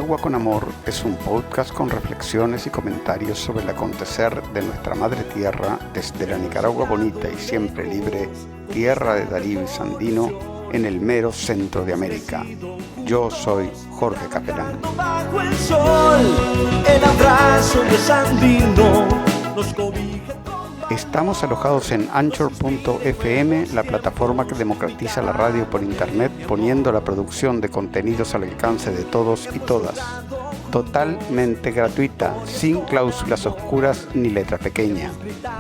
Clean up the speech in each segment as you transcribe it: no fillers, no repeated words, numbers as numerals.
Managua con Amor es un podcast con reflexiones y comentarios sobre el acontecer de nuestra madre tierra desde la Nicaragua bonita y siempre libre, tierra de Darío y Sandino, en el mero centro de América. Yo soy Jorge Capelán. Bajo el sol, el abrazo de Sandino nos cobija. Estamos alojados en Anchor.fm, la plataforma que democratiza la radio por internet, poniendo la producción de contenidos al alcance de todos y todas. Totalmente gratuita, sin cláusulas oscuras ni letra pequeña.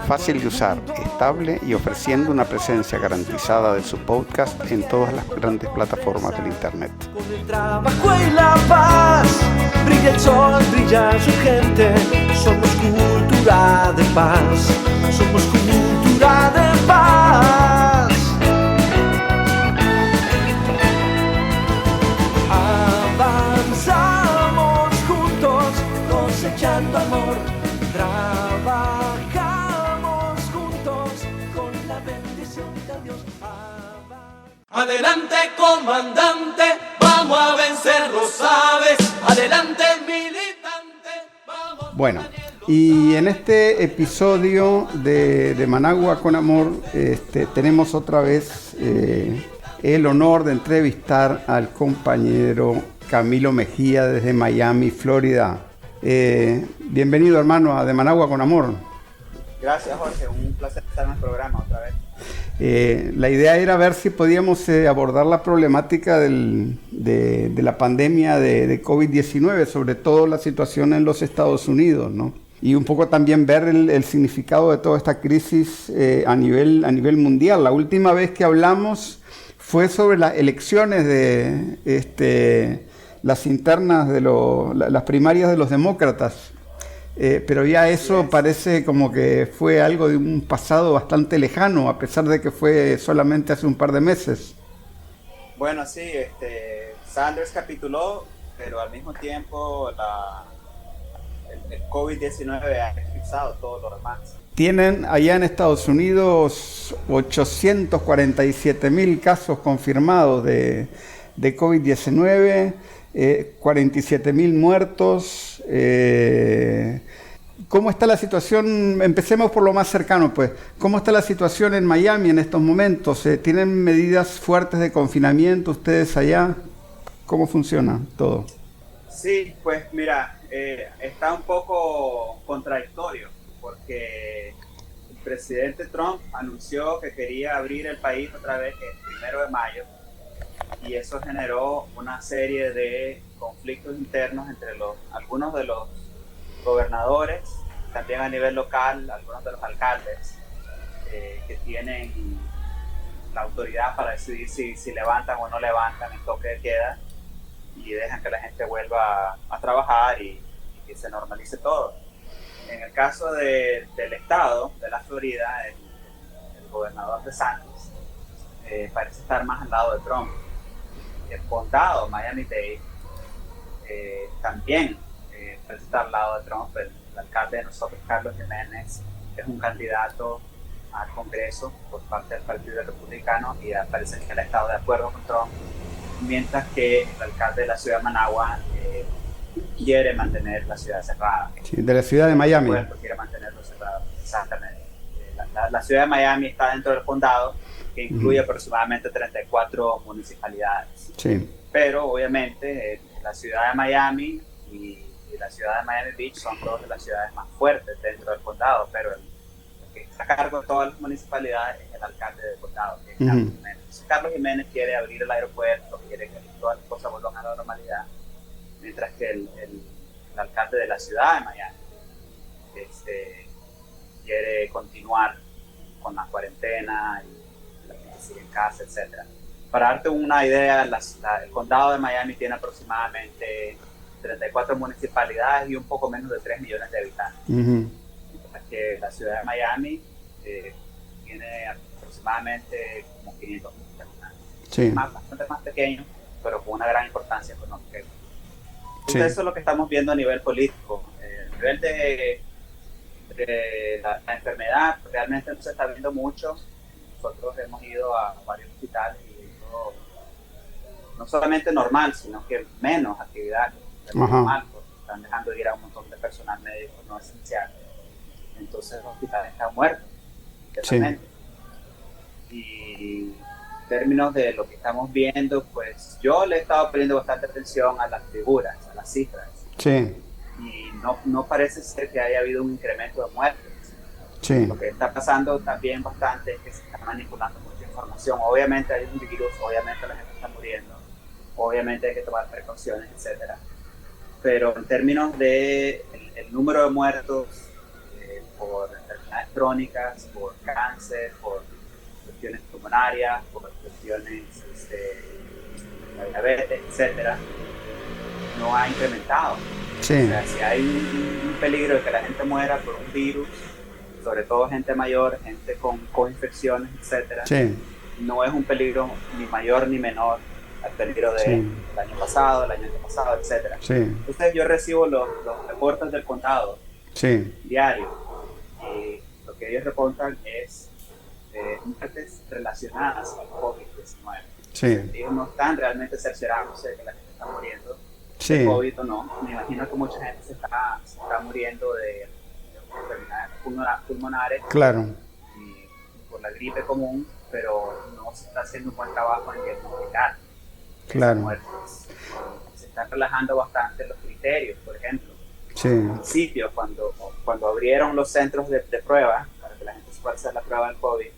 Fácil de usar, estable y ofreciendo una presencia garantizada de su podcast en todas las grandes plataformas del internet. Con el trabajo y la paz, brilla el sol, brilla su gente. Somos cultura de paz, somos cultura de paz. Avanzamos juntos, cosechando amor. Trabajamos juntos con la bendición de Dios. Adelante, comandante, vamos a vencer, lo sabes. Adelante, militante, vamos. Bueno, y en este episodio de Managua con Amor tenemos otra vez el honor de entrevistar al compañero Camilo Mejía desde Miami, Florida. Bienvenido, hermano, a De Managua con Amor. Gracias, Jorge, un placer estar en el programa otra vez. La idea era ver si podíamos abordar la problemática de la pandemia de COVID-19, sobre todo la situación en los Estados Unidos, ¿no? Y un poco también ver el significado de toda esta crisis a nivel mundial. La última vez que hablamos fue sobre las elecciones de las internas las primarias de los demócratas. Pero ya eso parece como que fue algo de un pasado bastante lejano, a pesar de que fue solamente hace un par de meses. Bueno, sí, Sanders capituló, pero al mismo tiempo el COVID-19 ha eclipsado todo lo demás. Tienen allá en Estados Unidos 847,000 casos confirmados de COVID-19, 47,000 muertos. ¿Cómo está la situación? Empecemos por lo más cercano, pues. ¿Cómo está la situación en Miami en estos momentos? ¿Tienen medidas fuertes de confinamiento ustedes allá? ¿Cómo funciona todo? Sí, pues mira, está un poco contradictorio, porque el presidente Trump anunció que quería abrir el país otra vez el 1 de mayo, y eso generó una serie de conflictos internos entre algunos de los gobernadores, también a nivel local, algunos de los alcaldes que tienen la autoridad para decidir si levantan o no levantan el toque de queda y dejan que la gente vuelva a trabajar y que se normalice todo. En el caso del estado, de la Florida, el gobernador DeSantis parece estar más al lado de Trump. El condado Miami-Dade también parece estar al lado de Trump. El alcalde de nosotros, Carlos Jiménez, es un candidato al Congreso por parte del Partido Republicano y parece que él ha estado de acuerdo con Trump, mientras que el alcalde de la ciudad de Managua quiere mantener la ciudad cerrada. Sí, de la ciudad de Miami. El pueblo quiere mantenerlo cerrado, exactamente. La ciudad de Miami está dentro del condado, que incluye aproximadamente 34 municipalidades. Sí. Pero obviamente la ciudad de Miami y la ciudad de Miami Beach son dos de las ciudades más fuertes dentro del condado, pero el que está a cargo de todas las municipalidades es el alcalde del condado, que es Carlos Jiménez. Entonces, Carlos Jiménez quiere abrir el aeropuerto, quiere que todas las cosas vuelvan a la normalidad, mientras que el alcalde de la ciudad de Miami quiere continuar con la cuarentena y en casa, etcétera. Para darte una idea, el condado de Miami tiene aproximadamente 34 municipalidades y un poco menos de 3 millones de habitantes. Que la ciudad de Miami tiene aproximadamente como 500,000 habitantes. Sí. Bastante más pequeño, pero con una gran importancia económica. Entonces, eso es lo que estamos viendo a nivel político. A nivel de la enfermedad, realmente no se está viendo mucho. Nosotros hemos ido a varios hospitales y no solamente normal, sino que menos actividad mal, porque están dejando ir a un montón de personal médico no esencial. Entonces los hospitales están muertos, totalmente. Y en términos de lo que estamos viendo, pues yo le he estado poniendo bastante atención a las figuras, a las cifras. Sí. Y no parece ser que haya habido un incremento de muertes. Sí. Lo que está pasando también bastante es que se está manipulando mucha información. Obviamente hay un virus, obviamente la gente está muriendo, obviamente hay que tomar precauciones, etcétera. Pero en términos de el número de muertos por enfermedades crónicas, por cáncer, por cuestiones pulmonarias, por cuestiones de diabetes, etcétera, no ha incrementado. Sí. O sea, si hay un peligro de que la gente muera por un virus, sobre todo gente mayor, gente con infecciones, etcétera, sí, no es un peligro ni mayor ni menor al peligro del año pasado, el año antepasado, etcétera. Sí. Entonces yo recibo los reportes del condado diarios, y lo que ellos reportan es muertes relacionadas al COVID-19. Sí. Ellos no están realmente cerciorándose de que la gente está muriendo Sí. COVID o no. Me imagino que mucha gente se está muriendo de enfermedades pulmonares, Claro. y por la gripe común, pero no se está haciendo un buen trabajo en diagnosticar Claro. muertes. Se están relajando bastante los criterios, por ejemplo. Sí. Al principio, cuando abrieron los centros de prueba para que la gente se pueda hacer la prueba del COVID,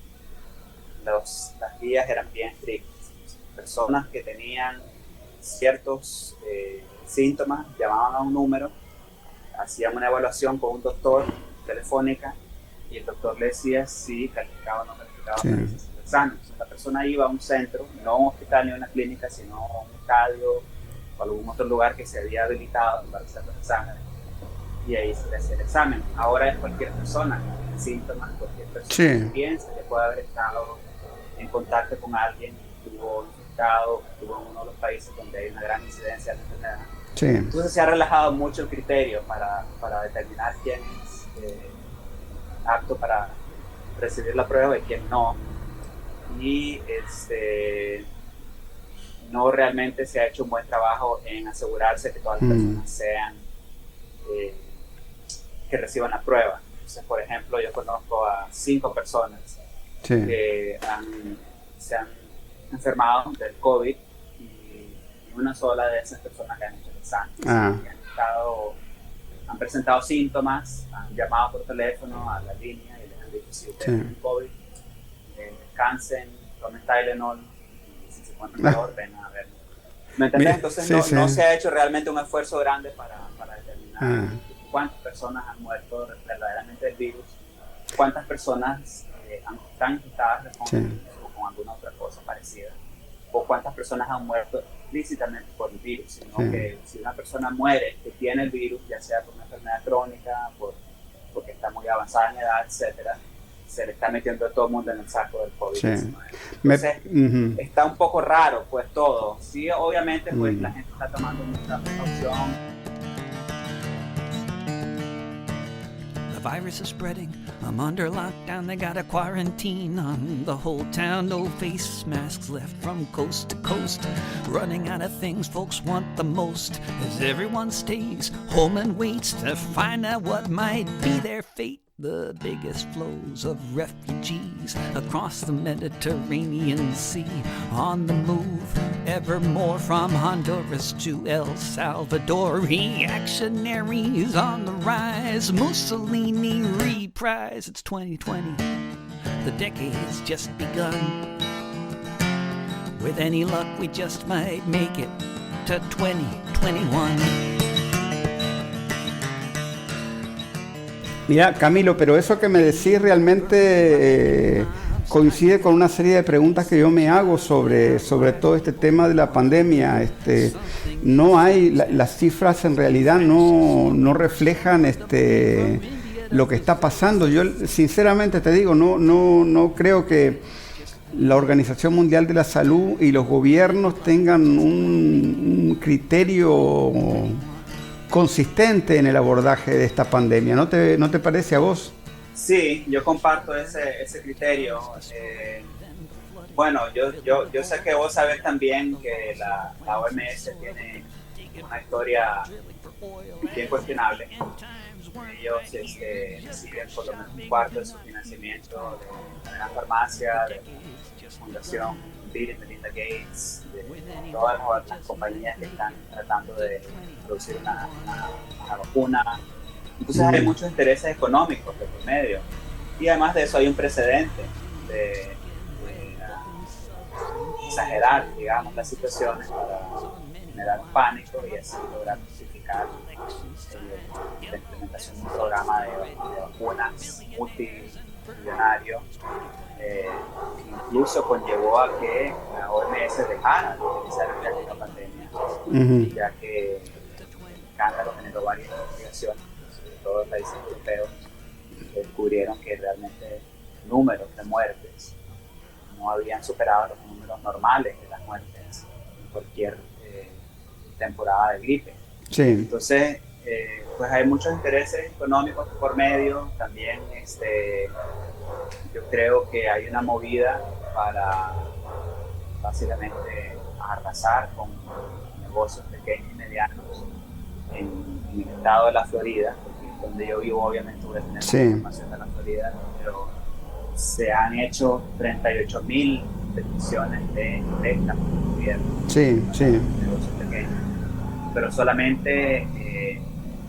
las guías eran bien estrictas. Personas que tenían ciertos síntomas llamaban a un número, hacían una evaluación con un doctor telefónica, y el doctor le decía si calificaba o no calificaba para hacer el examen. Entonces, la persona iba a un centro, no a un hospital ni a una clínica, sino a un estadio o algún otro lugar que se había habilitado para hacer los exámenes, y ahí se le hacía el examen. Ahora es cualquier persona con síntomas, cualquier persona que piensa que puede haber estado en contacto con alguien que estuvo infectado, que estuvo en uno de los países donde hay una gran incidencia de la enfermedad. Sí. Entonces se ha relajado mucho el criterio para determinar quién es apto para recibir la prueba y quién no. Y no realmente se ha hecho un buen trabajo en asegurarse que todas las personas sean que reciban la prueba. Entonces, por ejemplo, yo conozco a 5 personas que se han enfermado del COVID, y una sola de esas personas que han hecho el examen. Han presentado síntomas, han llamado por teléfono a la línea y les han dicho: si ustedes tienen COVID, descansen, tomen Tylenol, y si se encuentran peor, ven a verlo. ¿Me entiendes? Entonces no se ha hecho realmente un esfuerzo grande para determinar cuántas personas han muerto verdaderamente del virus, cuántas personas están infectadas con alguna otra cosa parecida, o cuántas personas han muerto explícitamente por el virus, sino que si una persona muere que tiene el virus, ya sea por una enfermedad crónica, porque está muy avanzada en edad, etcétera, se le está metiendo a todo el mundo en el saco del COVID-19. Entonces, está un poco raro, pues, todo. Sí, obviamente, pues, la gente está tomando mucha precaución. The virus is spreading. I'm under lockdown. They got a quarantine on the whole town. No face masks left from coast to coast. Running out of things folks want the most as everyone stays home and waits to find out what might be their fate. The biggest flows of refugees across the Mediterranean Sea, on the move, ever more from Honduras to El Salvador. Reactionaries on the rise, Mussolini reprise. It's 2020, the decade's just begun. With any luck, we just might make it to 2021. Mira, Camilo, pero eso que me decís realmente coincide con una serie de preguntas que yo me hago sobre todo este tema de la pandemia. No hay, las cifras en realidad no reflejan lo que está pasando. Yo sinceramente te digo, no creo que la Organización Mundial de la Salud y los gobiernos tengan un criterio consistente en el abordaje de esta pandemia. ¿No te parece a vos? Sí, yo comparto ese criterio. Bueno, yo sé que vos sabés también que la OMS tiene una historia bien cuestionable. Ellos reciben por lo menos un cuarto de su financiamiento de la farmacia, de la Fundación Bill y Melinda Gates, de todas las compañías que están tratando de producir una vacuna. Entonces hay muchos intereses económicos de por medio. Y además de eso hay un precedente de exagerar, digamos, las situaciones para generar pánico y así lograr justificar la implementación de un programa de vacunas multimillonario, que incluso conllevó a que la OMS dejara de utilizar el diagnóstico de la pandemia, ya que el escándalo generó varias investigaciones, sobre todo en países europeos, que descubrieron que realmente números de muertes no habían superado los números normales de las muertes en cualquier temporada de gripe. Sí. Entonces, pues hay muchos intereses económicos por medio. También yo creo que hay una movida para básicamente arrasar con negocios pequeños y medianos en el estado de la Florida, donde yo vivo. Obviamente voy a tener sí. información de la Florida, pero se han hecho 38.000 peticiones de préstamo del gobierno. Sí, sí. Negocios pequeños. Pero solamente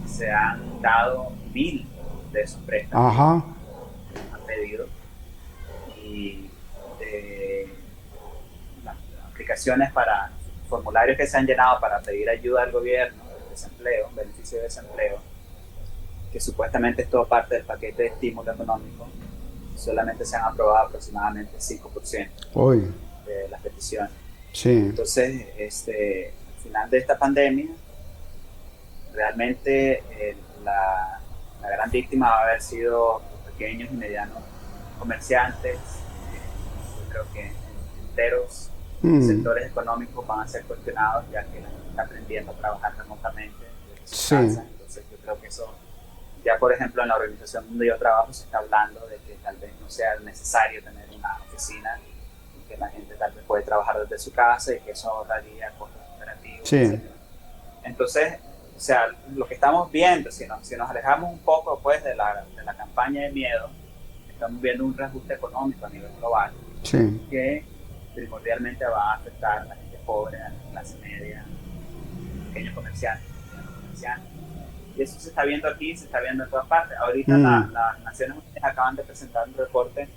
se han dado 1.000 de esos préstamos. Ajá. Que han pedido. Y las aplicaciones para formularios que se han llenado para pedir ayuda al gobierno, desempleo, beneficio de desempleo, que supuestamente es todo parte del paquete de estímulo económico, solamente se han aprobado aproximadamente 5% Uy. de las peticiones. Sí. Entonces, al final de esta pandemia, realmente la gran víctima va a haber sido los pequeños y medianos comerciantes. Yo creo que enteros sectores económicos van a ser cuestionados, ya que la gente está aprendiendo a trabajar remotamente desde su casa. Entonces yo creo que eso, ya por ejemplo en la organización donde yo trabajo se está hablando de que tal vez no sea necesario tener una oficina y que la gente tal vez puede trabajar desde su casa y que eso ahorraría costos operativos. Sí. Entonces, o sea, lo que estamos viendo, si nos alejamos un poco pues de la campaña de miedo, estamos viendo un reajuste económico a nivel global, sí. que primordialmente va a afectar a la gente pobre, a la clase media, pequeños comerciantes, y eso se está viendo aquí, se está viendo en todas partes. Ahorita las Naciones Unidas acaban de presentar un reporte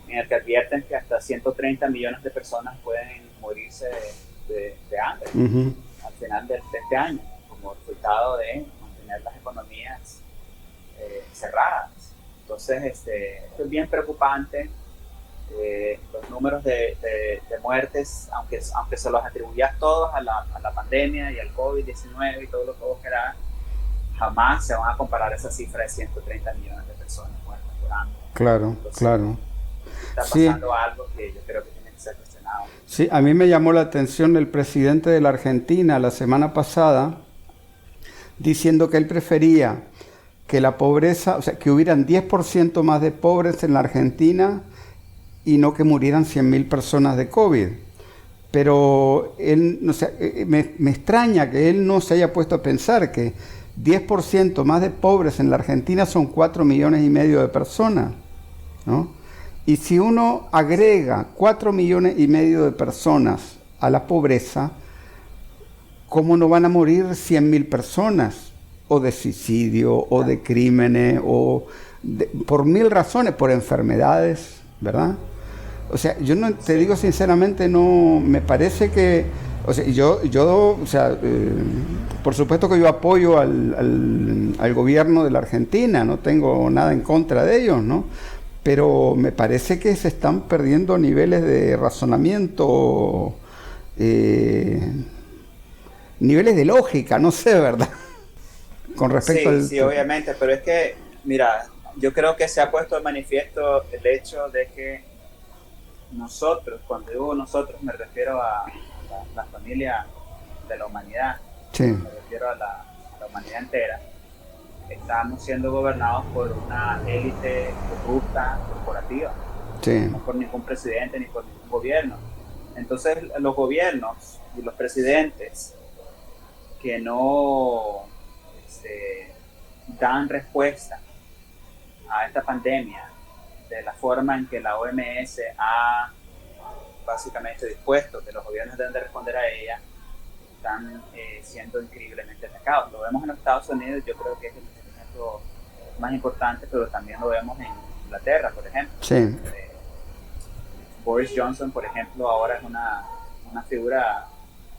en el que advierten que hasta 130 millones de personas pueden morirse de hambre al final de este año, como resultado de mantener las economías cerradas. Entonces, esto es bien preocupante. Los números de muertes, aunque se los atribuyas todos a la pandemia y al COVID-19 y todo lo que vos querás, jamás se van a comparar esa cifra de 130 millones de personas muertas por hambre. Claro, entonces, claro. Está pasando algo que yo creo que tiene que ser cuestionado. Sí, a mí me llamó la atención el presidente de la Argentina la semana pasada diciendo que él prefería que la pobreza, o sea, que hubieran 10% más de pobres en la Argentina y no que murieran 100.000 personas de COVID. Pero él, o sea, me extraña que él no se haya puesto a pensar que 10% más de pobres en la Argentina son 4,5 millones de personas, ¿no? Y si uno agrega 4,5 millones de personas a la pobreza, ¿cómo no van a morir 100.000 personas? O de suicidio, o de crímenes, o por mil razones, por enfermedades, ¿verdad? O sea, yo no te digo sinceramente, no me parece que, o sea, por supuesto que yo apoyo al gobierno de la Argentina, no tengo nada en contra de ellos, ¿no? Pero me parece que se están perdiendo niveles de razonamiento, niveles de lógica, no sé, ¿verdad? Con respecto al... Sí, obviamente, pero es que, mira, yo creo que se ha puesto de manifiesto el hecho de que nosotros, cuando digo nosotros me refiero a la familia de la humanidad, sí. Me refiero a la humanidad entera, estamos siendo gobernados por una élite corrupta, corporativa. Sí. no por ningún presidente ni por ningún gobierno. Entonces los gobiernos y los presidentes que no dan respuesta a esta pandemia de la forma en que la OMS ha básicamente dispuesto que los gobiernos deben de responder a ella, están siendo increíblemente atacados. Lo vemos en los Estados Unidos, yo creo que es el ejemplo más importante, pero también lo vemos en Inglaterra, por ejemplo. Sí. Boris Johnson, por ejemplo, ahora es una figura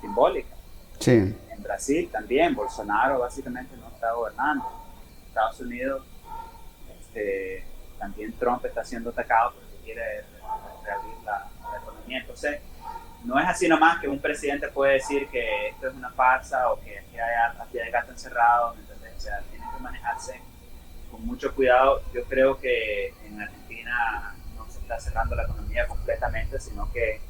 simbólica. Sí. En Brasil también, Bolsonaro básicamente no está gobernando. En Estados Unidos también Trump está siendo atacado porque quiere reabrir la economía. Entonces, no es así nomás que un presidente puede decir que esto es una farsa o que aquí hay gato encerrado, ¿entendés? O sea, tiene que manejarse con mucho cuidado. Yo creo que en Argentina no se está cerrando la economía completamente, sino que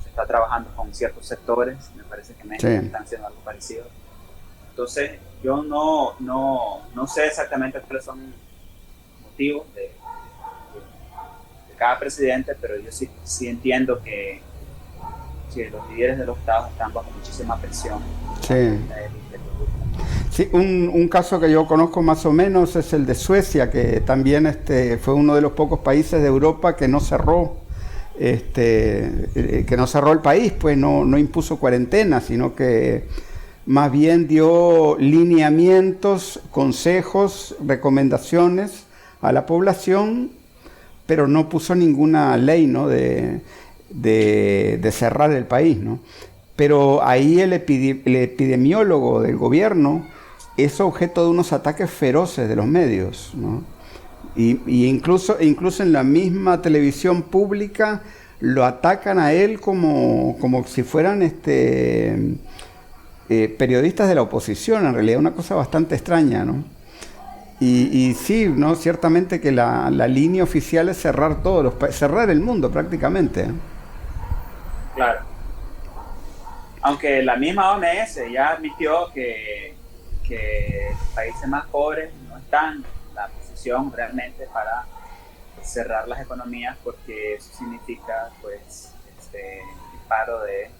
se está trabajando con ciertos sectores. Me parece que en México están haciendo algo parecido. Entonces, yo no sé exactamente cuáles son motivos de cada presidente, pero yo sí entiendo que los líderes de los estados están bajo muchísima presión. Sí. Sí, un caso que yo conozco más o menos es el de Suecia, que también fue uno de los pocos países de Europa que no cerró el país, pues no impuso cuarentena, sino que más bien dio lineamientos, consejos, recomendaciones a la población, pero no puso ninguna ley, ¿no?, de cerrar el país, ¿no? Pero ahí el epidemiólogo del gobierno es objeto de unos ataques feroces de los medios, ¿no? Y incluso en la misma televisión pública lo atacan a él como si fueran periodistas de la oposición, en realidad una cosa bastante extraña, ¿no? Y sí, ¿no?, ciertamente que la línea oficial es cerrar cerrar el mundo prácticamente. Claro. Aunque la misma OMS ya admitió que países más pobres no están en la posición realmente para cerrar las economías, porque eso significa pues disparo de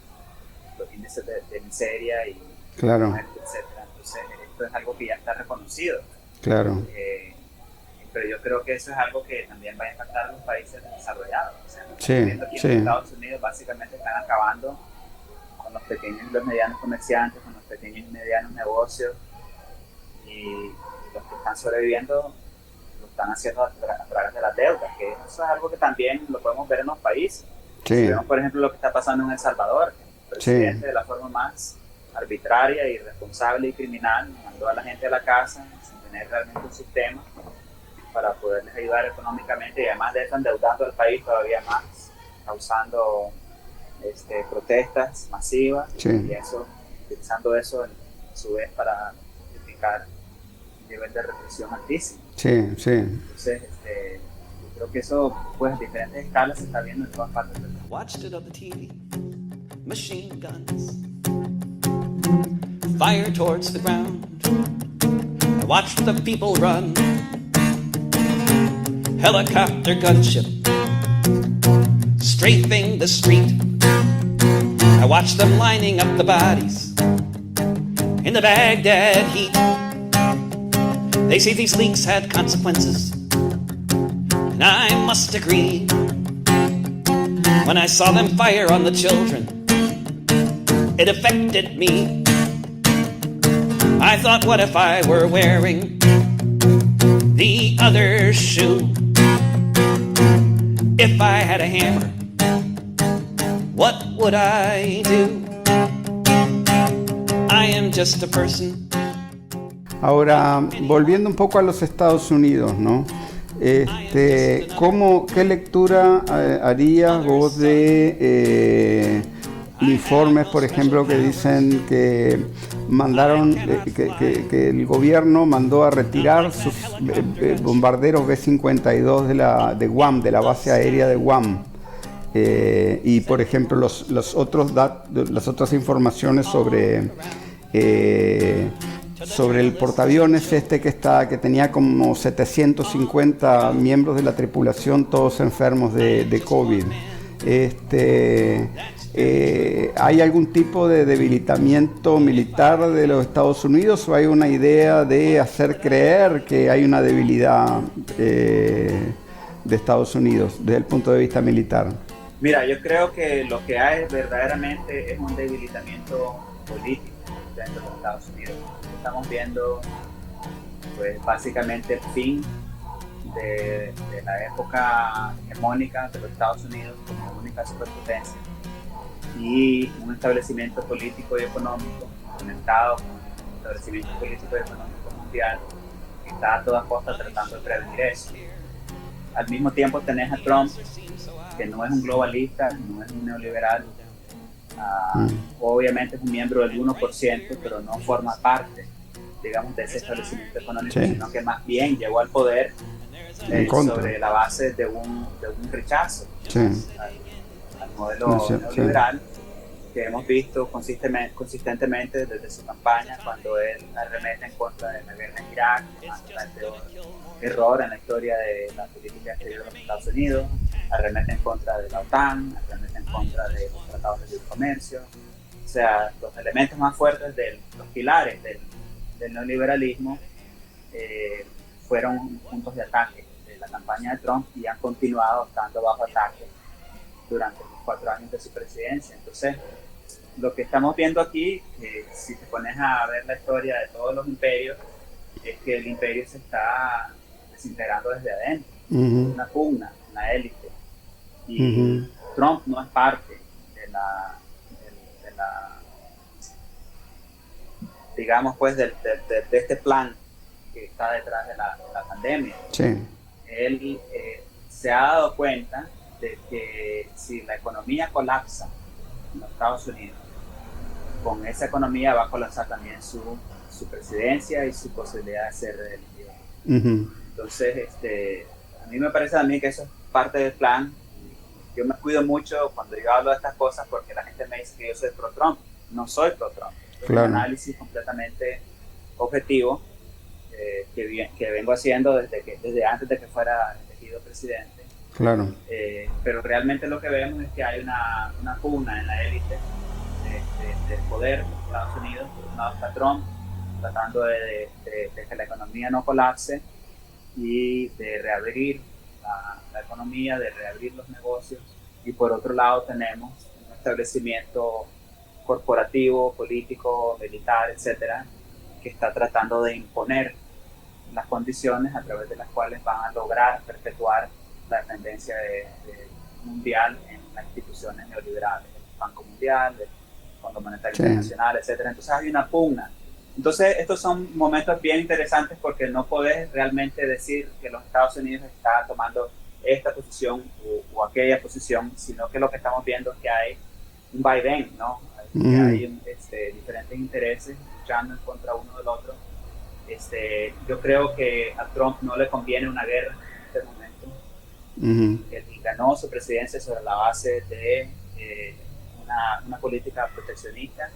los índices de miseria y claro, etcétera. Entonces esto es algo que ya está reconocido. Claro. Pero yo creo que eso es algo que también va a impactar a los países desarrollados. O sea, sí, aquí sí. en Estados Unidos básicamente están acabando con los pequeños y los medianos comerciantes, con los pequeños y medianos negocios, y los que están sobreviviendo lo están haciendo a través de las deudas, que eso es algo que también lo podemos ver en los países. Sí. Si vemos, por ejemplo, lo que está pasando en El Salvador, que el presidente, de la forma más arbitraria, irresponsable y criminal, mandó a la gente a la casa sin tener realmente un sistema para poderles ayudar económicamente, y además de eso endeudando al país todavía más, causando protestas masivas, y eso, utilizando eso en su vez para justificar un nivel de represión altísimo. Sí, sí. Entonces, yo creo que eso, pues, a diferentes escalas se está viendo en todas partes del mundo. Watched it on the TV. Machine guns. Fire towards the ground. I watched the people run. Helicopter gunship strafing the street. I watched them lining up the bodies in the Baghdad heat. They say these leaks had consequences, and I must agree. When I saw them fire on the children, it affected me. I thought, what if I were wearing the other shoe? If I had a hammer, what would I do? I am just a person. Ahora, volviendo un poco a los Estados Unidos, ¿no? ¿Qué lectura harías vos de informes, por ejemplo, que dicen que mandaron, que el gobierno mandó a retirar sus bombarderos B-52 de Guam, de la base aérea de Guam? Y, por ejemplo, las otras informaciones sobre sobre el portaaviones que tenía como 750 miembros de la tripulación, todos enfermos de COVID. ¿Hay algún tipo de debilitamiento militar de los Estados Unidos o hay una idea de hacer creer que hay una debilidad de Estados Unidos desde el punto de vista militar? Mira, yo creo que lo que hay verdaderamente es un debilitamiento político dentro de los Estados Unidos. Estamos viendo, pues, básicamente el fin de la época hegemónica de los Estados Unidos como única superpotencia y un establecimiento político y económico conectado con un establecimiento político y económico mundial que está a toda costa tratando de prevenir eso. Al mismo tiempo tenés a Trump, que no es un globalista, no es un neoliberal, obviamente es un miembro del 1%, pero no forma parte, digamos, de ese establecimiento económico, sí, sino que más bien llegó al poder sobre la base de un rechazo, sí, al modelo neoliberal, sí, que hemos visto consistentemente desde su campaña, cuando él arremete en contra de la guerra en Irak, el peor error en la historia de la política exterior de los Estados Unidos, arremete en contra de la OTAN, arremete en contra de los tratados de libre comercio. O sea, los elementos más fuertes, los pilares del neoliberalismo fueron puntos de ataque de la campaña de Trump y han continuado estando bajo ataque durante los 4 años de su presidencia. Entonces, lo que estamos viendo aquí, si te pones a ver la historia de todos los imperios, es que el imperio se está desintegrando desde adentro. Uh-huh. Una pugna, una élite. Y Trump no es parte de la digamos, pues, de este plan que está detrás de la pandemia. Sí. Él se ha dado cuenta de que si la economía colapsa en los Estados Unidos, con esa economía va a colapsar también su presidencia y su posibilidad de ser reelegido. Uh-huh. Entonces, a mí me parece también que eso es parte del plan. Yo me cuido mucho cuando yo hablo de estas cosas porque la gente me dice que yo soy pro-Trump. No soy pro-Trump. Es claro, un análisis completamente objetivo que vengo haciendo desde antes de que fuera elegido presidente. Claro. Pero realmente lo que vemos es que hay una pugna en la élite del poder de los Estados Unidos. Por un lado está Trump, tratando de que la economía no colapse y de reabrir la economía, de reabrir los negocios. Y por otro lado tenemos un establecimiento corporativo, político, militar, etcétera, que está tratando de imponer las condiciones a través de las cuales van a lograr perpetuar la dependencia mundial en las instituciones neoliberales, el Banco Mundial, el Fondo Monetario Internacional, etcétera. Entonces hay una pugna. Entonces estos son momentos bien interesantes porque no podés realmente decir que los Estados Unidos está tomando esta posición o aquella posición, sino que lo que estamos viendo es que hay un vaivén, ¿no? Hay diferentes intereses luchando en contra uno del otro. Yo creo que a Trump no le conviene una guerra en este momento. Uh-huh. Él ganó su presidencia sobre la base de una política proteccionista,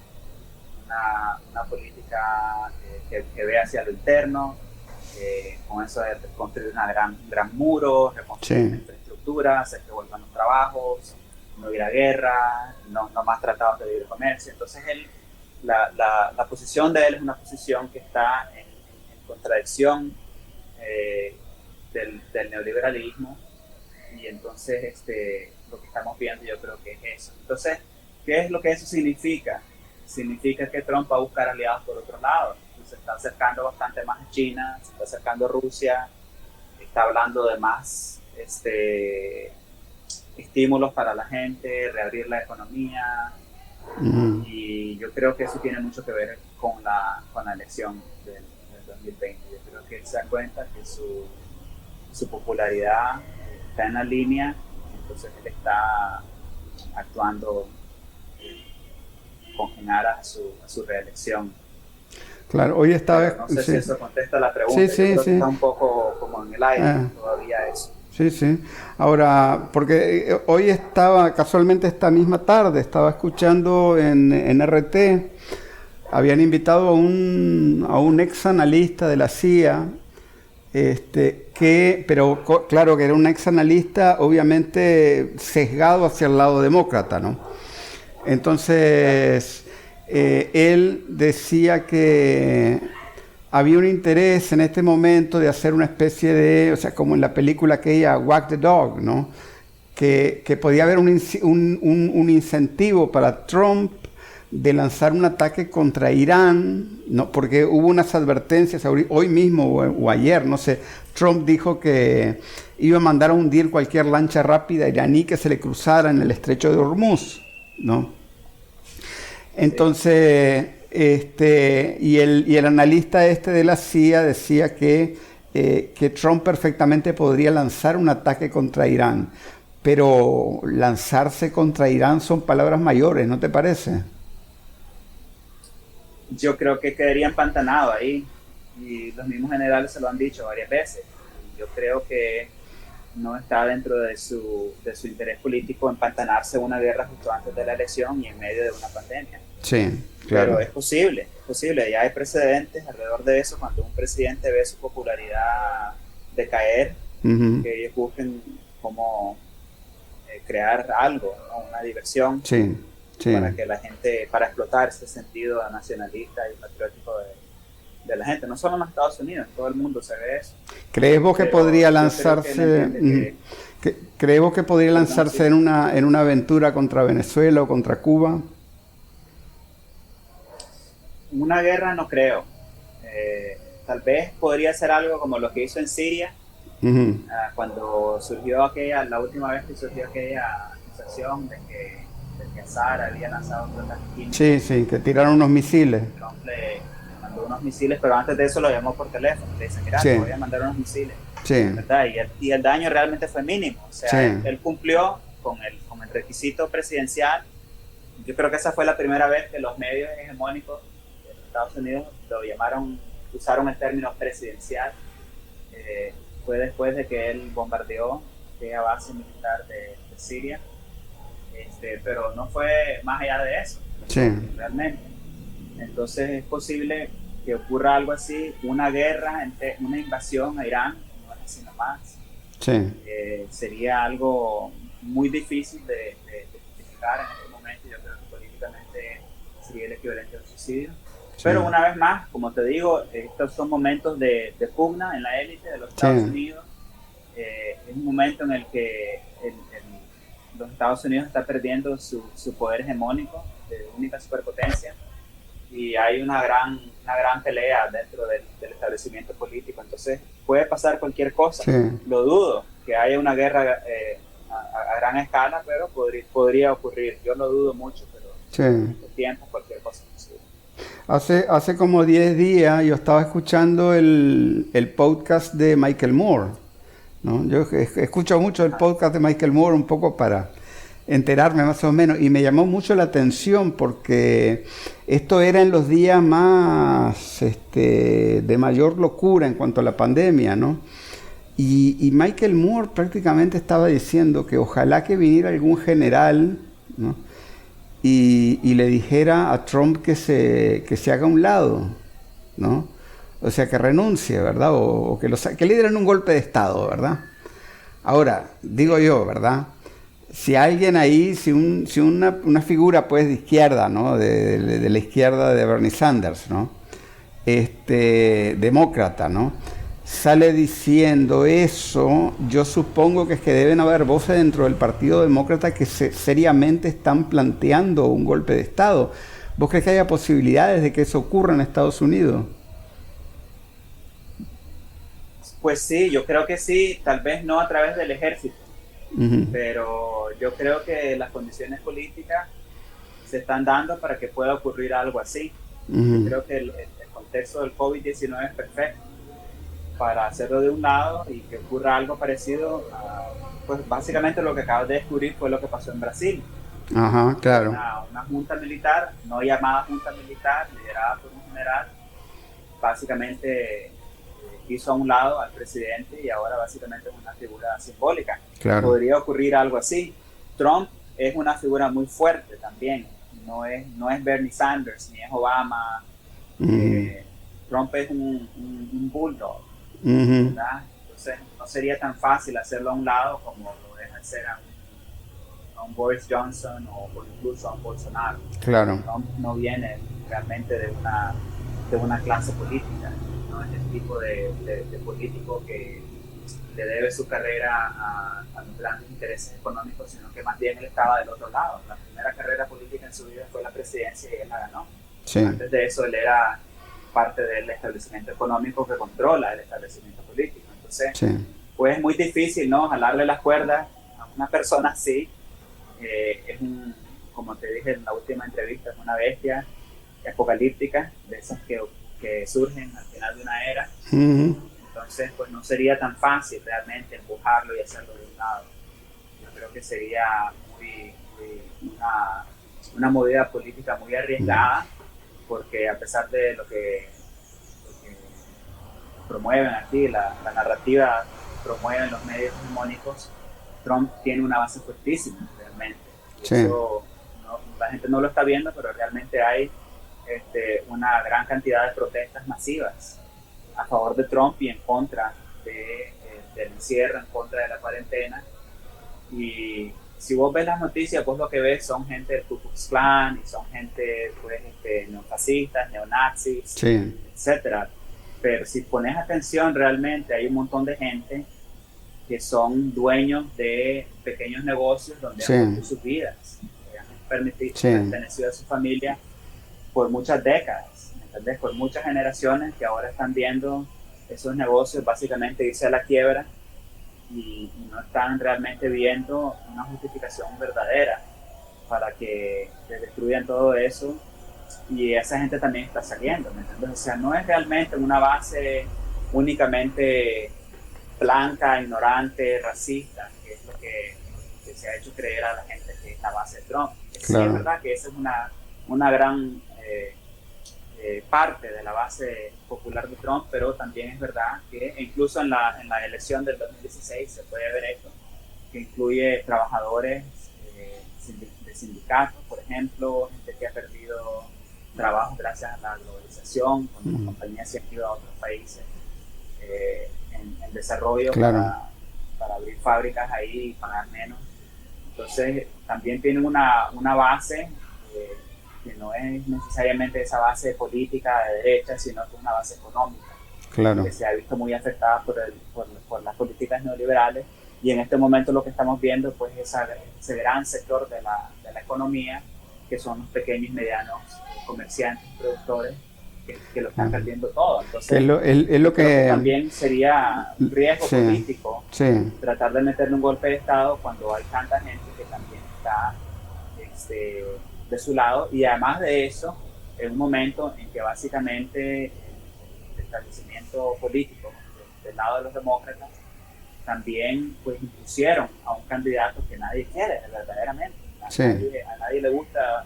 una política que ve hacia lo interno, con eso de construir un gran muro, reconstruir la infraestructura, hacer que vuelvan los trabajos, no ir a guerra, no más tratados de libre comercio. Entonces la posición de él es una posición que está en contradicción del neoliberalismo, y entonces lo que estamos viendo yo creo que es eso. Entonces, ¿qué es lo que eso significa? Significa que Trump va a buscar aliados por otro lado. Se está acercando bastante más a China, se está acercando a Rusia, está hablando de más estímulos para la gente, reabrir la economía, y yo creo que eso tiene mucho que ver con la elección del 2020. Yo creo que él se da cuenta que su popularidad está en la línea, entonces él está actuando con a su reelección. Claro, hoy estaba... Pero no sé si eso contesta la pregunta. Sí, creo que está un poco como en el aire todavía eso. Sí. Ahora, porque hoy estaba, casualmente esta misma tarde, estaba escuchando en RT habían invitado a un ex analista de la CIA, claro que era un ex analista obviamente sesgado hacia el lado demócrata, ¿no? Entonces, él decía que había un interés en este momento de hacer una especie de, o sea, como en la película aquella Wag the Dog, ¿no? Que podía haber un incentivo para Trump de lanzar un ataque contra Irán, ¿no? Porque hubo unas advertencias hoy mismo o ayer, no sé. Trump dijo que iba a mandar a hundir cualquier lancha rápida iraní que se le cruzara en el estrecho de Hormuz, ¿no? Entonces, y el analista de la CIA decía que Trump perfectamente podría lanzar un ataque contra Irán, pero lanzarse contra Irán son palabras mayores, ¿no te parece? Yo creo que quedaría empantanado ahí, y los mismos generales se lo han dicho varias veces. Yo creo que no está dentro de su interés político empantanarse en una guerra justo antes de la elección y en medio de una pandemia. Sí, claro. Pero es posible, ya hay precedentes alrededor de eso. Cuando un presidente ve su popularidad decaer, que ellos busquen cómo crear algo, ¿no? Una diversión, sí. Para que la gente, para explotar ese sentido nacionalista y patriótico de la gente, no solo en los Estados Unidos, en todo el mundo se ve eso. ¿Crees vos que podría lanzarse, ¿crees vos que podría lanzarse en una aventura contra Venezuela o contra Cuba? Una guerra no creo. Tal vez podría ser algo como lo que hizo en Siria, cuando surgió la última vez que surgió aquella acusación de que Assad había lanzado un ataque químico. Sí, que tiraron unos misiles. Trump le mandó unos misiles, pero antes de eso lo llamó por teléfono. Le dice, mira, te voy a mandar unos misiles. Sí. ¿Verdad? Y el daño realmente fue mínimo. O sea, él cumplió con el requisito presidencial. Yo creo que esa fue la primera vez que los medios hegemónicos de Estados Unidos usaron el término presidencial. Fue después de que él bombardeó aquella base militar de Siria. Pero no fue más allá de eso, realmente. Entonces es posible que ocurra algo así, una guerra, una invasión a Irán, no es así nomás. Sería algo muy difícil de justificar en este momento. Yo creo que políticamente sería el equivalente a un suicidio. Pero una vez más, como te digo, estos son momentos de pugna en la élite de los Estados Unidos. Es un momento en el que los Estados Unidos está perdiendo su poder hegemónico de única superpotencia, y hay una gran pelea dentro del establecimiento político. Entonces puede pasar cualquier cosa. Lo dudo que haya una guerra a gran escala, pero podría ocurrir. Yo lo dudo mucho, pero en estos tiempos cualquier cosa es posible. Hace como 10 días yo estaba escuchando el podcast de Michael Moore, ¿no? Yo escucho mucho el podcast de Michael Moore un poco para enterarme más o menos, y me llamó mucho la atención porque esto era en los días más de mayor locura en cuanto a la pandemia, ¿no? Y Michael Moore prácticamente estaba diciendo que ojalá que viniera algún general, ¿no? Y le dijera a Trump que se haga a un lado, ¿no? O sea, que renuncie, ¿verdad? O que le dieran un golpe de Estado, ¿verdad? Ahora, digo yo, ¿verdad? Si alguien ahí, si una figura pues de izquierda, ¿no? De la izquierda de Bernie Sanders, ¿no? Demócrata, ¿no? Sale diciendo eso, yo supongo que es que deben haber voces dentro del Partido Demócrata que seriamente están planteando un golpe de Estado. ¿Vos crees que haya posibilidades de que eso ocurra en Estados Unidos? Pues sí, yo creo que sí, tal vez no a través del ejército, pero yo creo que las condiciones políticas se están dando para que pueda ocurrir algo así. Yo creo que el contexto del COVID-19 es perfecto para hacerlo de un lado y que ocurra algo parecido pues básicamente lo que acabas de descubrir fue lo que pasó en Brasil. Ajá, claro. Una junta militar, no llamada junta militar, liderada por un general, básicamente hizo a un lado al presidente y ahora básicamente es una figura simbólica. Claro. Podría ocurrir algo así. Trump es una figura muy fuerte también, no es Bernie Sanders ni es Obama. Trump es un bulldog, ¿verdad? Entonces no sería tan fácil hacerlo a un lado como lo es hacer a un Boris Johnson o incluso a un Bolsonaro. Claro. Trump no viene realmente de una clase política, no es el tipo de político que le debe su carrera a los grandes intereses económicos, sino que más bien él estaba del otro lado. La primera carrera política en su vida fue la presidencia y él la ganó. Sí. Antes de eso él era parte del establecimiento económico que controla el establecimiento político. Entonces, pues es muy difícil, ¿no?, jalarle las cuerdas a una persona así. Es como te dije en la última entrevista, es una bestia apocalíptica, de esas que surgen al final de una era. Entonces, pues no sería tan fácil realmente empujarlo y hacerlo de un lado. Yo creo que sería una movida política muy arriesgada, porque a pesar de lo que promueven aquí, la narrativa promueven los medios hegemónicos, Trump tiene una base fuertísima realmente. Eso la gente no lo está viendo, pero realmente hay una gran cantidad de protestas masivas a favor de Trump y en contra del encierro, en contra de la cuarentena. Y si vos ves las noticias, vos lo que ves son gente del Ku Klux Klan y son gente pues, neofascistas, neonazis, etcétera. Pero si pones atención, realmente hay un montón de gente que son dueños de pequeños negocios donde han puesto sus vidas, han pertenecido a su familia por muchas décadas, ¿entendés? Por muchas generaciones que ahora están viendo esos negocios básicamente irse a la quiebra y no están realmente viendo una justificación verdadera para que se destruyan todo eso, y esa gente también está saliendo, ¿me entiendes? O sea, no es realmente una base únicamente blanca, ignorante, racista, que es lo que se ha hecho creer a la gente que es la base de Trump. Sí, es verdad que esa es una gran parte de la base popular de Trump, pero también es verdad que incluso en la elección del 2016 se puede ver esto, que incluye trabajadores de sindicatos, por ejemplo, gente que ha perdido trabajo gracias a la globalización, cuando las compañías se han ido a otros países en desarrollo para abrir fábricas ahí y pagar menos. Entonces también tienen una base que no es necesariamente esa base política de derecha, sino que es una base económica, que se ha visto muy afectada por las políticas neoliberales, y en este momento lo que estamos viendo pues ese gran sector de la economía, que son los pequeños y medianos comerciantes, productores, que lo están perdiendo todo. Entonces, es lo que también sería un riesgo político tratar de meterle un golpe de Estado cuando hay tanta gente que también está de su lado, y además de eso, en un momento en que básicamente el establecimiento político del lado de los demócratas también pues impusieron a un candidato que nadie quiere verdaderamente. A nadie le gusta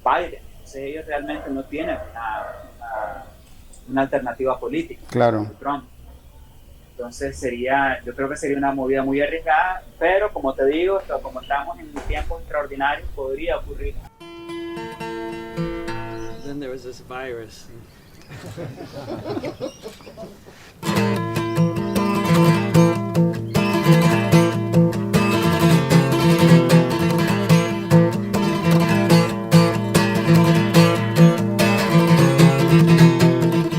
Biden. Entonces ellos realmente no tienen una alternativa política. Trump. Entonces yo creo que sería una movida muy arriesgada, pero como te digo, como estamos en tiempos extraordinarios, podría ocurrir. Then there was this virus.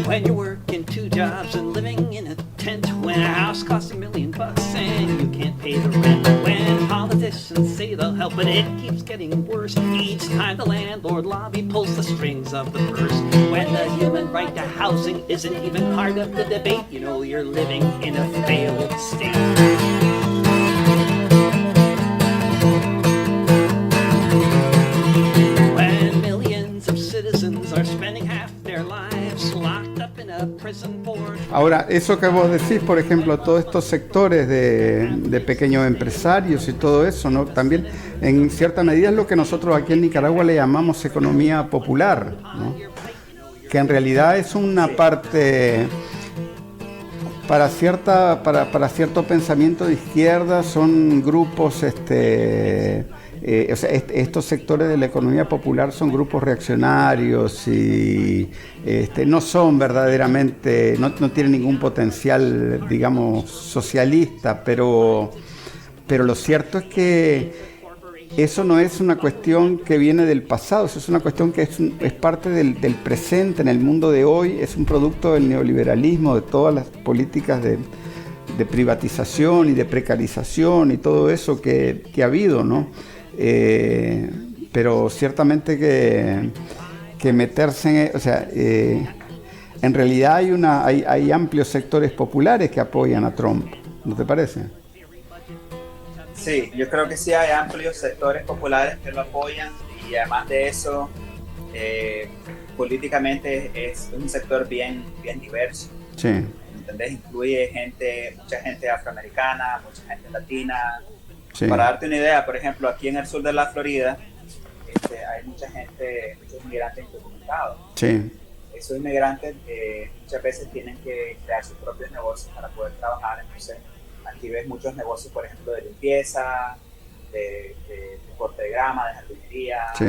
When you're working 2 jobs and living in a tent, when a house costs $1 million and you can't pay the rent, when politicians say they'll help but it keeps getting worse each time the landlord lobby pulls the strings of the purse, when the human right to housing isn't even part of the debate, you know you're living in a failed state. When millions of citizens are spending half their lives locked up in a prison board. Ahora, eso que vos decís, por ejemplo, todos estos sectores de pequeños empresarios y todo eso, ¿no? También en cierta medida es lo que nosotros aquí en Nicaragua le llamamos economía popular, ¿no? Que en realidad es una parte para cierto pensamiento de izquierda, son grupos o sea, estos sectores de la economía popular son grupos reaccionarios y no son verdaderamente, no tienen ningún potencial, digamos, socialista, pero lo cierto es que eso no es una cuestión que viene del pasado, eso es una cuestión que es parte del presente en el mundo de hoy, es un producto del neoliberalismo, de todas las políticas de privatización y de precarización y todo eso que ha habido, ¿no? Pero ciertamente que meterse o sea, en realidad hay amplios sectores populares que apoyan a Trump, ¿no te parece? Sí, yo creo que sí hay amplios sectores populares que lo apoyan y además de eso, políticamente es un sector bien diverso. Sí. ¿Entendés? Incluye mucha gente afroamericana, mucha gente latina. Sí. Para darte una idea, por ejemplo, aquí en el sur de la Florida hay mucha gente, muchos inmigrantes indocumentados. Sí. Esos inmigrantes muchas veces tienen que crear sus propios negocios para poder trabajar. Entonces, aquí ves muchos negocios, por ejemplo, de limpieza, de corte de grama, de jardinería, Sí.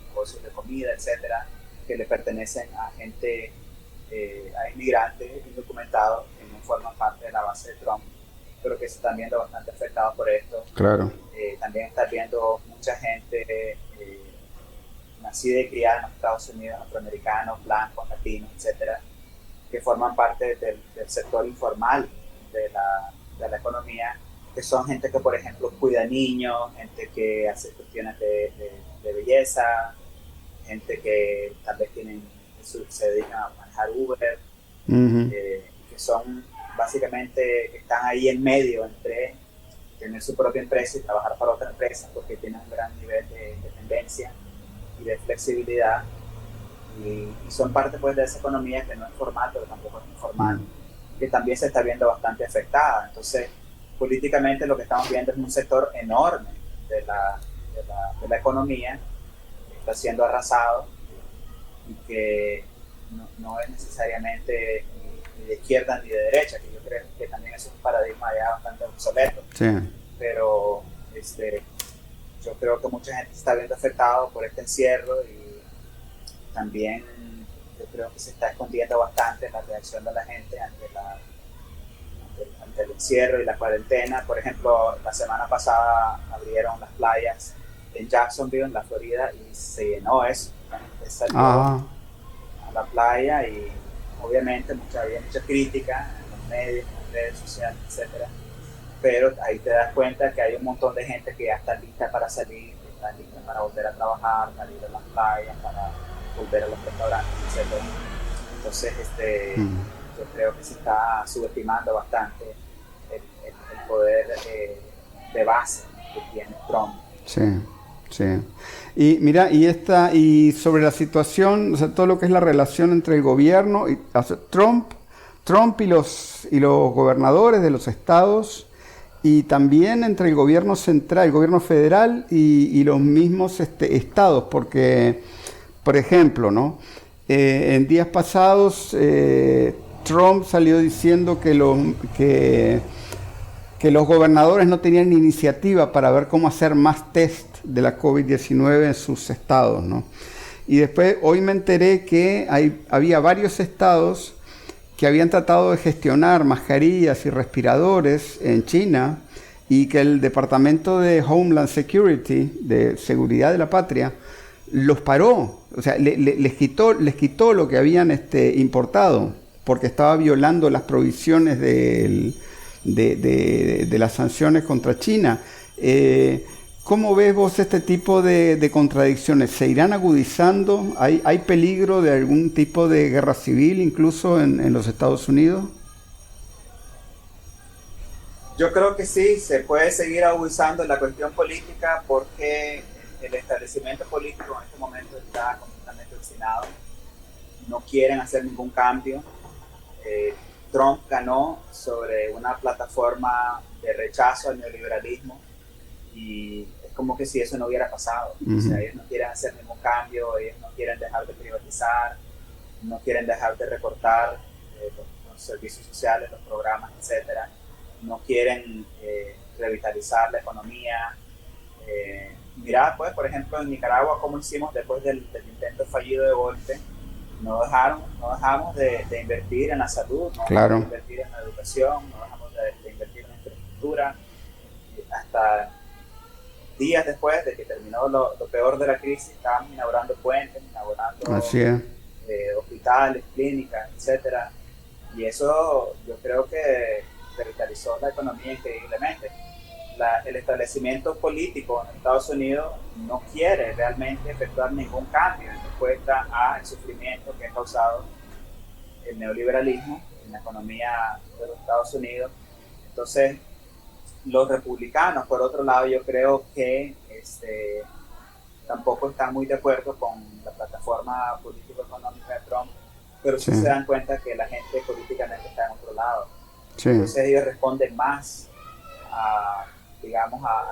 negocios de comida, etcétera, que le pertenecen a gente, a inmigrantes indocumentados que no forman parte de la base de Trump, pero que se están viendo bastante afectados por esto. Claro. También estás viendo mucha gente nacida y criada en los Estados Unidos, afroamericanos, blancos, latinos, etcétera, que forman parte del sector informal de la economía, que son gente que, por ejemplo, cuida niños, gente que hace cuestiones de belleza, gente que tal vez se dedican a manejar Uber, que son básicamente, están ahí en medio entre tener su propia empresa y trabajar para otra empresa, porque tienen un gran nivel de dependencia y de flexibilidad, y son parte pues de esa economía que no es formal, pero tampoco es informal, que también se está viendo bastante afectada. Entonces, políticamente lo que estamos viendo es un sector enorme de la economía que está siendo arrasado y que no es necesariamente ni de izquierda ni de derecha, que yo creo que también es un paradigma ya bastante obsoleto. Sí. Pero yo creo que mucha gente se está viendo afectado por este encierro y también yo creo que se está escondiendo bastante la reacción de la gente ante el encierro y la cuarentena. Por ejemplo, la semana pasada abrieron las playas en Jacksonville, en la Florida, y se llenó eso. La gente salió a la playa y obviamente había mucha crítica en los medios, en las redes sociales, etcétera. Pero ahí te das cuenta que hay un montón de gente que ya está lista para salir, que está lista para volver a trabajar, para ir a las playas, para volver a los restaurantes, etc. Entonces, yo creo que se está subestimando bastante el poder de base que tiene Trump. Sí, sí. Y mira, y sobre la situación, o sea, todo lo que es la relación entre el gobierno, o sea, Trump y los gobernadores de los estados, y también entre el gobierno central, el gobierno federal y los mismos estados, porque, por ejemplo, ¿no? En días pasados Trump salió diciendo que los gobernadores no tenían iniciativa para ver cómo hacer más test de la COVID-19 en sus estados, ¿no? Y después, hoy me enteré que había varios estados que habían tratado de gestionar mascarillas y respiradores en China y que el Departamento de Homeland Security, de Seguridad de la Patria, los paró. O sea, les quitó lo que habían importado, porque estaba violando las provisiones de las sanciones contra China. ¿Cómo ves vos este tipo de contradicciones? ¿Se irán agudizando? ¿Hay peligro de algún tipo de guerra civil incluso en los Estados Unidos? Yo creo que sí, se puede seguir agudizando la cuestión política porque el establecimiento político en este momento está completamente obstinado. No quieren hacer ningún cambio. Trump ganó sobre una plataforma de rechazo al neoliberalismo y es como que si eso no hubiera pasado. O sea, ellos no quieren hacer ningún cambio, ellos no quieren dejar de privatizar, no quieren dejar de recortar los servicios sociales, los programas, etcétera. No quieren revitalizar la economía. mira, pues, por ejemplo, en Nicaragua, cómo hicimos después del intento fallido de golpe. No dejamos de invertir en la salud, no claro. dejamos de invertir en la educación, no dejamos de invertir en la infraestructura. Hasta días después de que terminó lo peor de la crisis, estábamos inaugurando puentes, inaugurando hospitales, clínicas, etcétera. Y eso yo creo que revitalizó la economía increíblemente. El establecimiento político en Estados Unidos no quiere realmente efectuar ningún cambio en respuesta al sufrimiento que ha causado el neoliberalismo en la economía de los Estados Unidos. Entonces, los republicanos, por otro lado, yo creo que tampoco están muy de acuerdo con la plataforma político-económica de Trump, pero sí se dan cuenta que la gente políticamente está en otro lado. Sí. Entonces ellos responden más a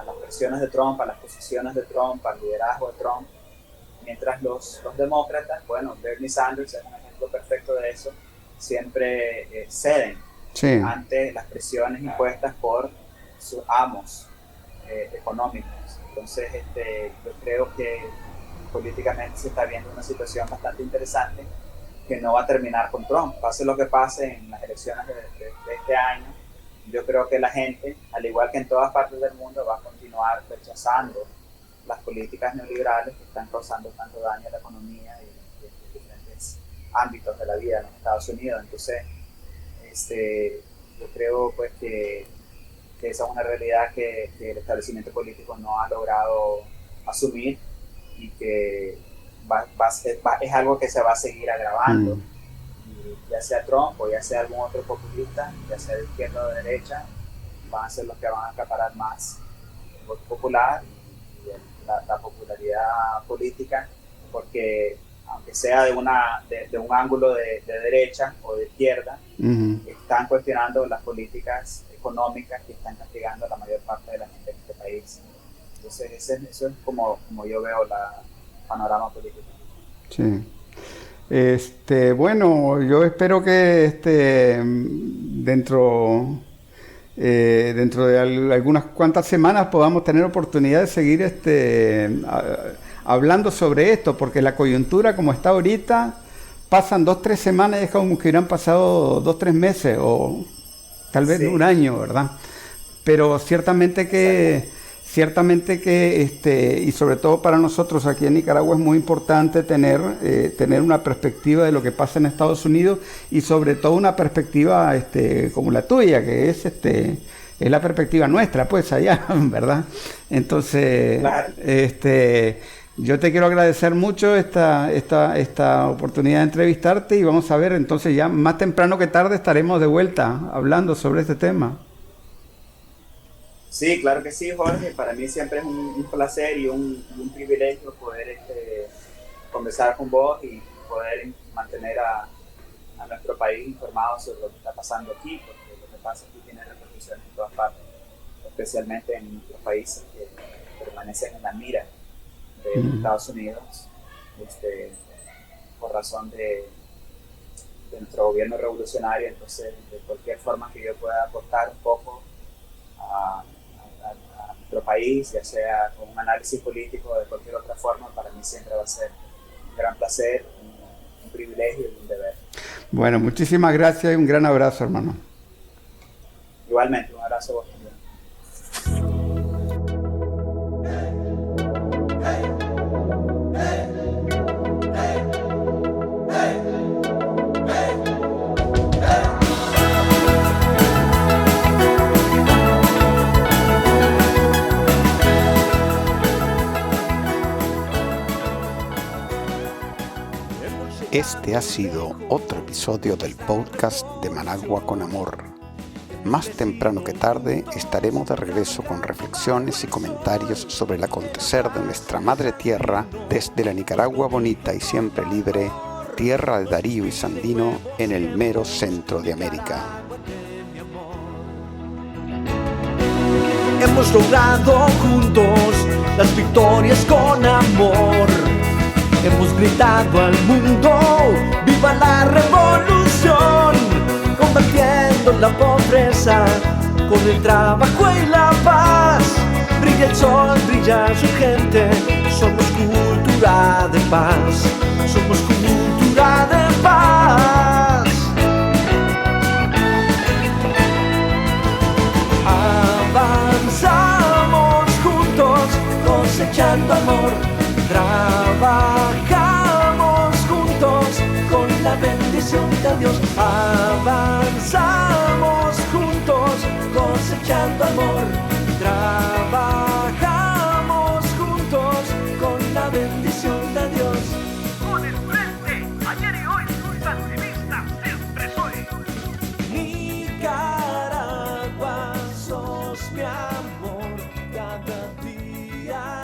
las presiones de Trump, a las posiciones de Trump, al liderazgo de Trump, mientras los demócratas, bueno, Bernie Sanders es un ejemplo perfecto de eso, siempre ceden ante las presiones impuestas por sus amos económicos. Entonces, yo creo que políticamente se está viendo una situación bastante interesante que no va a terminar con Trump. Pase lo que pase en las elecciones de este año, yo creo que la gente, al igual que en todas partes del mundo, va a continuar rechazando las políticas neoliberales que están causando tanto daño a la economía y en diferentes ámbitos de la vida en los Estados Unidos. Entonces, yo creo pues que esa es una realidad que el establecimiento político no ha logrado asumir y que es algo que se va a seguir agravando. Ya sea Trump o ya sea algún otro populista, ya sea de izquierda o de derecha, van a ser los que van a acaparar más el voto popular y la popularidad política, porque aunque sea de un ángulo de derecha o de izquierda, están cuestionando las políticas económicas que están castigando a la mayor parte de la gente en este país. Entonces eso es como yo veo el panorama político. Sí. Bueno, yo espero que dentro de algunas cuantas semanas podamos tener oportunidad de seguir hablando sobre esto, porque la coyuntura como está ahorita, pasan 2-3 semanas y es como que hubieran pasado 2-3 meses o tal vez un año, ¿verdad? Pero ciertamente que y sobre todo para nosotros aquí en Nicaragua es muy importante tener una perspectiva de lo que pasa en Estados Unidos y sobre todo una perspectiva como la tuya, que es la perspectiva nuestra, pues allá, ¿verdad? Entonces, claro. Yo te quiero agradecer mucho esta oportunidad de entrevistarte y vamos a ver, entonces ya más temprano que tarde estaremos de vuelta hablando sobre este tema. Sí, claro que sí, Jorge. Para mí siempre es un placer y un privilegio poder conversar con vos y poder mantener a nuestro país informado sobre lo que está pasando aquí, porque lo que pasa aquí tiene repercusiones en todas partes, especialmente en nuestros países que permanecen en la mira de los Estados Unidos, por razón de nuestro gobierno revolucionario. Entonces, de cualquier forma que yo pueda aportar un poco a nuestro país, ya sea con un análisis político o de cualquier otra forma, para mí siempre va a ser un gran placer, un privilegio y un deber. Bueno, muchísimas gracias y un gran abrazo, hermano. Igualmente, un abrazo a vos también. Este ha sido otro episodio del podcast de Managua con Amor. Más temprano que tarde estaremos de regreso con reflexiones y comentarios sobre el acontecer de nuestra madre tierra desde la Nicaragua bonita y siempre libre, tierra de Darío y Sandino en el mero centro de América. Hemos logrado juntos las victorias con amor. Hemos gritado al mundo, ¡viva la revolución! Combatiendo la pobreza, con el trabajo y la paz. Brilla el sol, brilla brilla su gente. Somos cultura de paz, somos cultura de paz. Avanzamos juntos, cosechando amor. Trabajamos juntos con la bendición de Dios. Avanzamos juntos, cosechando amor. Trabajamos juntos con la bendición de Dios. Con el frente, ayer y hoy, santimista siempre soy. Nicaragua, sos mi amor, cada día.